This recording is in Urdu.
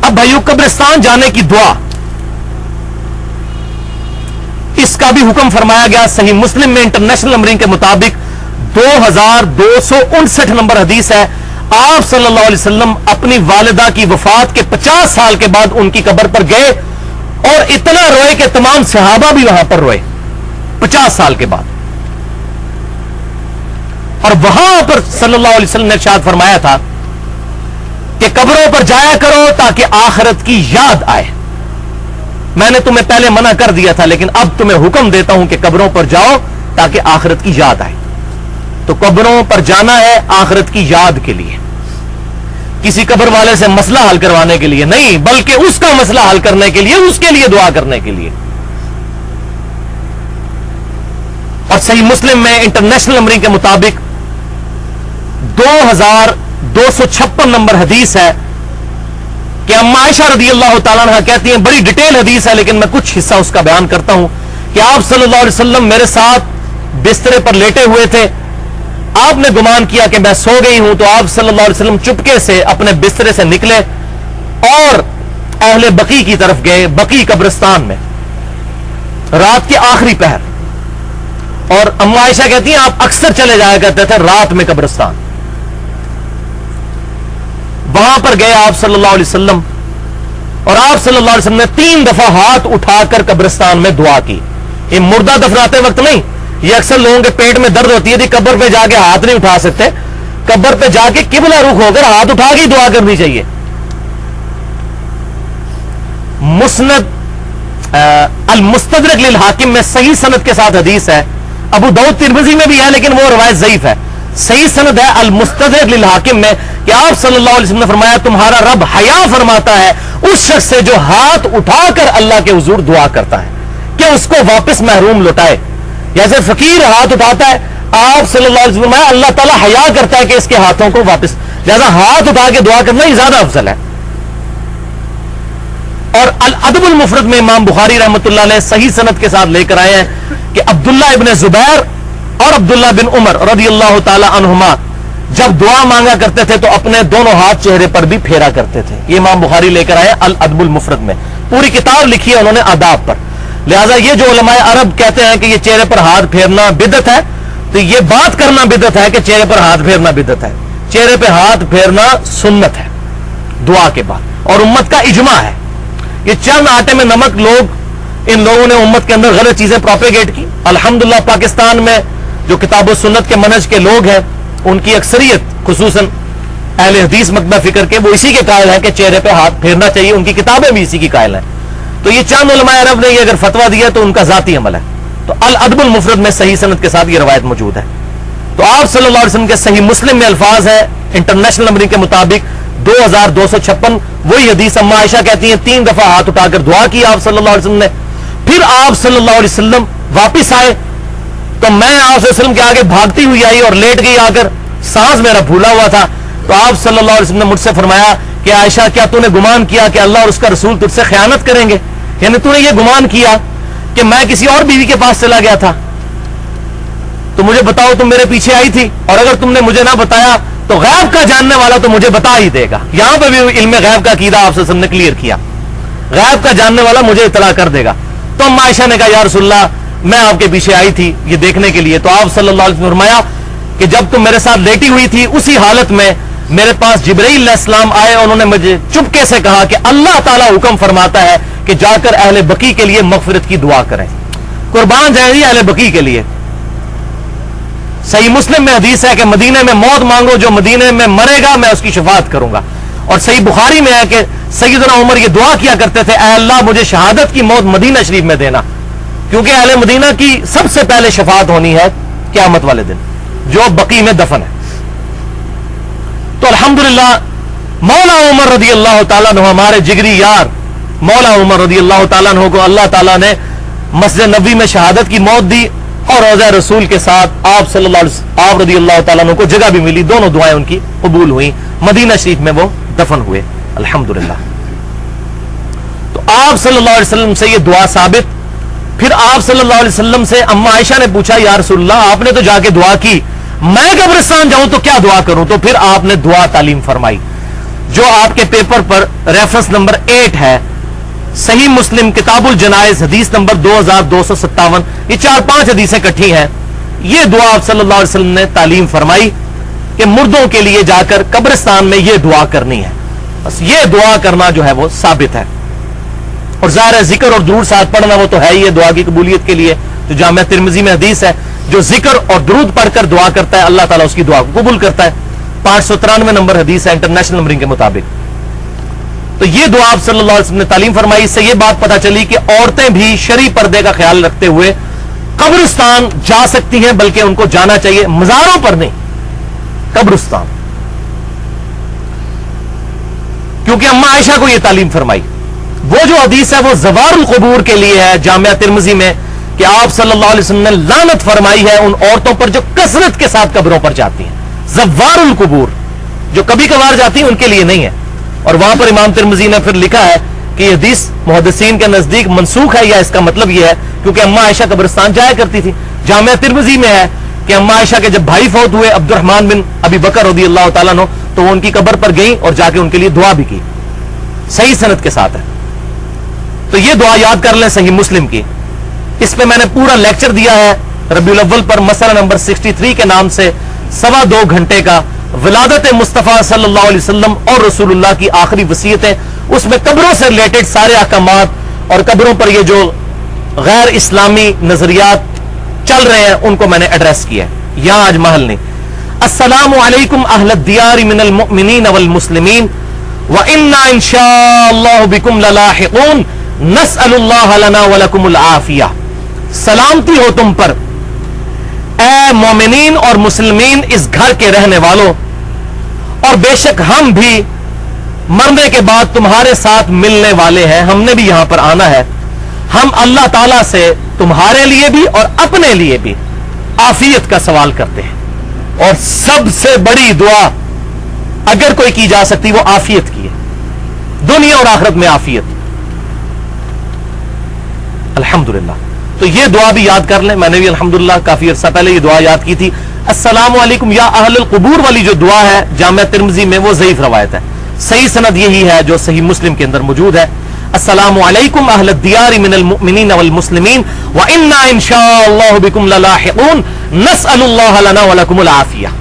اب بھائیو قبرستان جانے کی دعا، اس کا بھی حکم فرمایا گیا صحیح مسلم میں انٹرنیشنل نمبرنگ کے مطابق 2259 نمبر حدیث ہے. آپ صلی اللہ علیہ وسلم اپنی والدہ کی وفات کے 50 سال کے بعد ان کی قبر پر گئے اور اتنا روئے کہ تمام صحابہ بھی وہاں پر روئے 50 سال کے بعد. اور وہاں پر صلی اللہ علیہ وسلم نے ارشاد فرمایا تھا کہ قبروں پر جایا کرو تاکہ آخرت کی یاد آئے. میں نے تمہیں پہلے منع کر دیا تھا لیکن اب تمہیں حکم دیتا ہوں کہ قبروں پر جاؤ تاکہ آخرت کی یاد آئے. تو قبروں پر جانا ہے آخرت کی یاد کے لیے، کسی قبر والے سے مسئلہ حل کروانے کے لیے نہیں، بلکہ اس کا مسئلہ حل کرنے کے لیے، اس کے لیے دعا کرنے کے لیے. اور صحیح مسلم میں انٹرنیشنل نمبرنگ کے مطابق 2256 نمبر حدیث ہے کہ اما عائشہ رضی اللہ تعالیٰ عنہ کہتی ہیں، بڑی ڈیٹیل حدیث ہے لیکن میں کچھ حصہ اس کا بیان کرتا ہوں، کہ آپ صلی اللہ علیہ وسلم میرے ساتھ بسترے پر لیٹے ہوئے تھے. آپ نے گمان کیا کہ میں سو گئی ہوں، تو آپ صلی اللہ علیہ وسلم چپکے سے اپنے بسترے سے نکلے اور اہل بقی کی طرف گئے، بقی قبرستان میں رات کے آخری پہر. اور اما عائشہ کہتی ہیں آپ اکثر چلے جایا کرتے تھے رات میں قبرستان. وہاں پر گئے آپ صلی اللہ علیہ وسلم اور آپ صلی اللہ علیہ وسلم نے 3 دفعہ ہاتھ اٹھا کر قبرستان میں دعا کی. یہ مردہ دفناتے وقت نہیں، یہ اکثر لوگوں کے پیٹ میں درد ہوتی ہے کہ قبر پہ جا کے ہاتھ نہیں اٹھا سکتے، قبر پہ جا کے قبلہ رخ ہو کر ہاتھ اٹھا کے دعا کرنی چاہیے. مسند المستدرک للحاکم میں صحیح سند کے ساتھ حدیث ہے، ابو داؤد ترمذی میں بھی ہے لیکن وہ روایت ضعیف ہے. صحیح سند ہے المستدرک للحاکم میں کہ آپ صلی اللہ علیہ وسلم نے فرمایا تمہارا رب حیا فرماتا ہے اس شخص سے جو ہاتھ اٹھا کر اللہ کے حضور دعا کرتا ہے کہ اس کو واپس محروم لوٹائے. جیسے فقیر ہاتھ اٹھاتا ہے، آپ صلی اللہ علیہ وسلم فرمایا اللہ تعالیٰ حیا کرتا ہے کہ اس کے ہاتھوں کو واپس، لہذا ہاتھ اٹھا کے دعا کرنا ہی زیادہ افضل ہے. اور الادب المفرد میں امام بخاری رحمۃ اللہ علیہ صحیح سند کے ساتھ لے کر آئے ہیں کہ عبداللہ ابن زبیر اور عبداللہ بن عمر رضی اللہ تعالی عنہما جب دعا مانگا کرتے تھے تو اپنے دونوں ہاتھ چہرے پر بھی پھیرا کرتے تھے. یہ امام بخاری لے کر آئے الادب المفرد میں، پوری کتاب لکھی ہے انہوں نے آداب پر. لہذا یہ جو علماء عرب کہتے ہیں کہ یہ چہرے پر ہاتھ پھیرنا بدعت ہے، تو یہ بات کرنا بدعت ہے کہ چہرے پر ہاتھ پھیرنا بدعت ہے. چہرے پہ ہاتھ پھیرنا سنت ہے دعا کے بعد، اور امت کا اجماع ہے. یہ چند آٹے میں نمک لوگ، ان لوگوں نے امت کے اندر غلط چیزیں پروپیگیٹ کی. الحمدللہ پاکستان میں جو کتاب و سنت کے منہج کے لوگ ہیں ان کی اکثریت خصوصاً اہل حدیث مکتبہ فکر کے، وہ اسی کے قائل ہیں کہ چہرے پہ ہاتھ پھیرنا چاہیے، ان کی کتابیں بھی اسی کی قائل ہیں. تو یہ چند علماء عرب نے یہ اگر فتویٰ دیا تو ان کا ذاتی عمل ہے. تو الادب المفرد میں صحیح سند کے ساتھ یہ روایت موجود ہے. تو آپ صلی اللہ علیہ وسلم کے صحیح مسلم میں الفاظ ہیں انٹرنیشنل نمبرنگ کے مطابق 2256، وہی حدیث اما عائشہ کہتی ہیں 3 دفعہ ہاتھ اٹھا کر دعا کی آپ صلی اللہ علیہ وسلم نے. پھر آپ صلی اللہ علیہ وسلم واپس آئے تو میں آپ صلی اللہ علیہ وسلم کے آگے بھاگتی ہوئی آئی اور لیٹ گئی آ کر، سانس میرا بھولا ہوا تھا. تو آپ صلی اللہ علیہ وسلم نے مجھ سے فرمایا کہ عائشہ کیا تو نے گمان کیا کہ اللہ اور اس کا رسول تجھ سے خیانت کریں گے؟ یعنی تو نے یہ گمان کیا کہ میں کسی اور بیوی کے پاس چلا گیا تھا؟ تو مجھے بتاؤ تم میرے پیچھے آئی تھی، اور اگر تم نے مجھے نہ بتایا تو غیب کا جاننے والا تو مجھے بتا ہی دے گا. یہاں پہ بھی علم غیب کا عقیدہ آپ صلی اللہ علیہ وسلم نے کلیئر کیا، غیب کا جاننے والا مجھے اطلاع کر دے گا. تو اما عائشہ نے کہا یا رسول اللہ میں آپ کے پیچھے آئی تھی یہ دیکھنے کے لیے. تو آپ صلی اللہ علیہ وسلم نے فرمایا کہ جب تم میرے ساتھ لیٹی ہوئی تھی اسی حالت میں میرے پاس جبرائیل علیہ السلام آئے، انہوں نے مجھے چپکے سے کہا کہ اللہ تعالیٰ حکم فرماتا ہے کہ جا کر اہل بقی کے لیے مغفرت کی دعا کریں. قربان جائیں گی اہل بقی کے لیے. صحیح مسلم میں حدیث ہے کہ مدینے میں موت مانگو، جو مدینے میں مرے گا میں اس کی شفاعت کروں گا. اور صحیح بخاری میں ہے کہ سیدنا عمر یہ دعا کیا کرتے تھے اے اللہ مجھے شہادت کی موت مدینہ شریف میں دینا، کیونکہ اہل مدینہ کی سب سے پہلے شفاعت ہونی ہے قیامت والے دن جو بقی میں دفن ہے. تو الحمدللہ مولا عمر رضی اللہ تعالیٰ عنہ، ہمارے جگری یار مولا عمر رضی اللہ تعالیٰ عنہ کو اللہ تعالیٰ نے مسجد نبوی میں شہادت کی موت دی، اور روضہ رسول کے ساتھ آپ صلی اللہ علیہ وسلم آپ رضی اللہ تعالیٰ عنہ کو جگہ بھی ملی، دونوں دعائیں ان کی قبول ہوئیں، مدینہ شریف میں وہ دفن ہوئے الحمدللہ. تو آپ صلی اللہ علیہ وسلم سے یہ دعا ثابت. پھر آپ صلی اللہ علیہ وسلم سے اما عائشہ نے پوچھا یا رسول اللہ آپ نے تو جا کے دعا کی، میں قبرستان جاؤں تو کیا دعا کروں؟ تو پھر آپ نے دعا تعلیم فرمائی. جو آپ کے پیپر پر ریفرنس نمبر 8 ہے، صحیح مسلم کتاب الجنائز حدیث نمبر 2257، یہ 4-5 حدیثیں کٹھی ہیں. یہ دعا آپ صلی اللہ علیہ وسلم نے تعلیم فرمائی کہ مردوں کے لیے جا کر قبرستان میں یہ دعا کرنی ہے. بس یہ دعا کرنا جو ہے وہ ثابت ہے. اور ظاہر ہے ذکر اور درود ساتھ پڑھنا وہ تو ہے ہی ہے دعا کی قبولیت کے لیے. جو جامعہ ترمذی میں حدیث ہے، جو ذکر اور درود پڑھ کر دعا کرتا ہے اللہ تعالیٰ اس کی دعا کو قبول کرتا ہے. 593 نمبر حدیث ہے انٹرنیشنل نمبرنگ کے مطابق. تو یہ دعا آپ صلی اللہ علیہ وسلم نے تعلیم فرمائی. اس سے یہ بات پتہ چلی کہ عورتیں بھی شرعی پردے کا خیال رکھتے ہوئے قبرستان جا سکتی ہیں، بلکہ ان کو جانا چاہیے، مزاروں پر نہیں، قبرستان. کیونکہ اما عائشہ کو یہ تعلیم فرمائی. وہ جو حدیث ہے وہ زوار القبور کے لیے ہے جامعہ ترمذی میں، کہ آپ صلی اللہ علیہ وسلم نے لعنت فرمائی ہے ان عورتوں پر جو کثرت کے ساتھ قبروں پر جاتی ہیں. زوار القبور، جو کبھی کبھار جاتی ہیں ان کے لیے نہیں ہے. اور وہاں پر امام ترمذی نے پھر لکھا ہے کہ یہ حدیث محدثین کے نزدیک منسوخ ہے، یا اس کا مطلب یہ ہے کیونکہ اما عائشہ قبرستان جایا کرتی تھی. جامعہ ترمذی میں ہے کہ اما عائشہ کے جب بھائی فوت ہوئے عبد الرحمن بن ابی بکر رضی اللہ تعالیٰ عنہ، تو وہ ان کی قبر پر گئیں اور جا کے ان کے لیے دعا بھی کی. صحیح سند کے ساتھ ہے. تو یہ دعا یاد کر لیں صحیح مسلم کی. اس پہ میں نے پورا لیکچر دیا ہے ربیع الاول پر، مسئلہ نمبر 63 کے نام سے، 2.25 گھنٹے کا، ولادت مصطفیٰ صلی اللہ علیہ وسلم اور رسول اللہ کی آخری وصیتیں. اس میں قبروں سے ریلیٹڈ سارے احکامات اور قبروں پر یہ جو غیر اسلامی نظریات چل رہے ہیں ان کو میں نے ایڈریس کیا ہے. یہاں آج محل نہیں. السلام علیکم اہل الدیار من المؤمنین والمسلمین وَإِنَّا إِن شَاءَ اللَّهُ بِكُمْ لَلَاحِقُونَ نَسْأَلُ اللَّهَ لَنَا وَلَكُمُ الْعَافِيَةَ. سلامتی ہو تم پر اے مومنین اور مسلمین، اس گھر کے رہنے والوں، اور بے شک ہم بھی مرنے کے بعد تمہارے ساتھ ملنے والے ہیں، ہم نے بھی یہاں پر آنا ہے. ہم اللہ تعالیٰ سے تمہارے لیے بھی اور اپنے لیے بھی عافیت کا سوال کرتے ہیں. اور سب سے بڑی دعا اگر کوئی کی جا سکتی وہ عافیت کی ہے، دنیا اور آخرت میں عافیت. الحمدللہ. تو یہ دعا بھی یاد کر لیں. میں نے بھی الحمدللہ کافی عرصہ پہلے یہ دعا یاد کی تھی. السلام علیکم یا اہل القبور والی جو دعا ہے جامعہ ترمذی میں وہ ضعیف روایت ہے. صحیح سند یہی ہے جو صحیح مسلم کے اندر موجود ہے. السلام علیکم اہل الدیار من المؤمنین والمسلمین وَإِنَّا إِن شَاءَ اللَّهُ بِكُمْ لَلَاحِقُونَ نَسْأَلُ اللَّهَ لَنَا وَلَكُمُ الْعَافِيَةَ.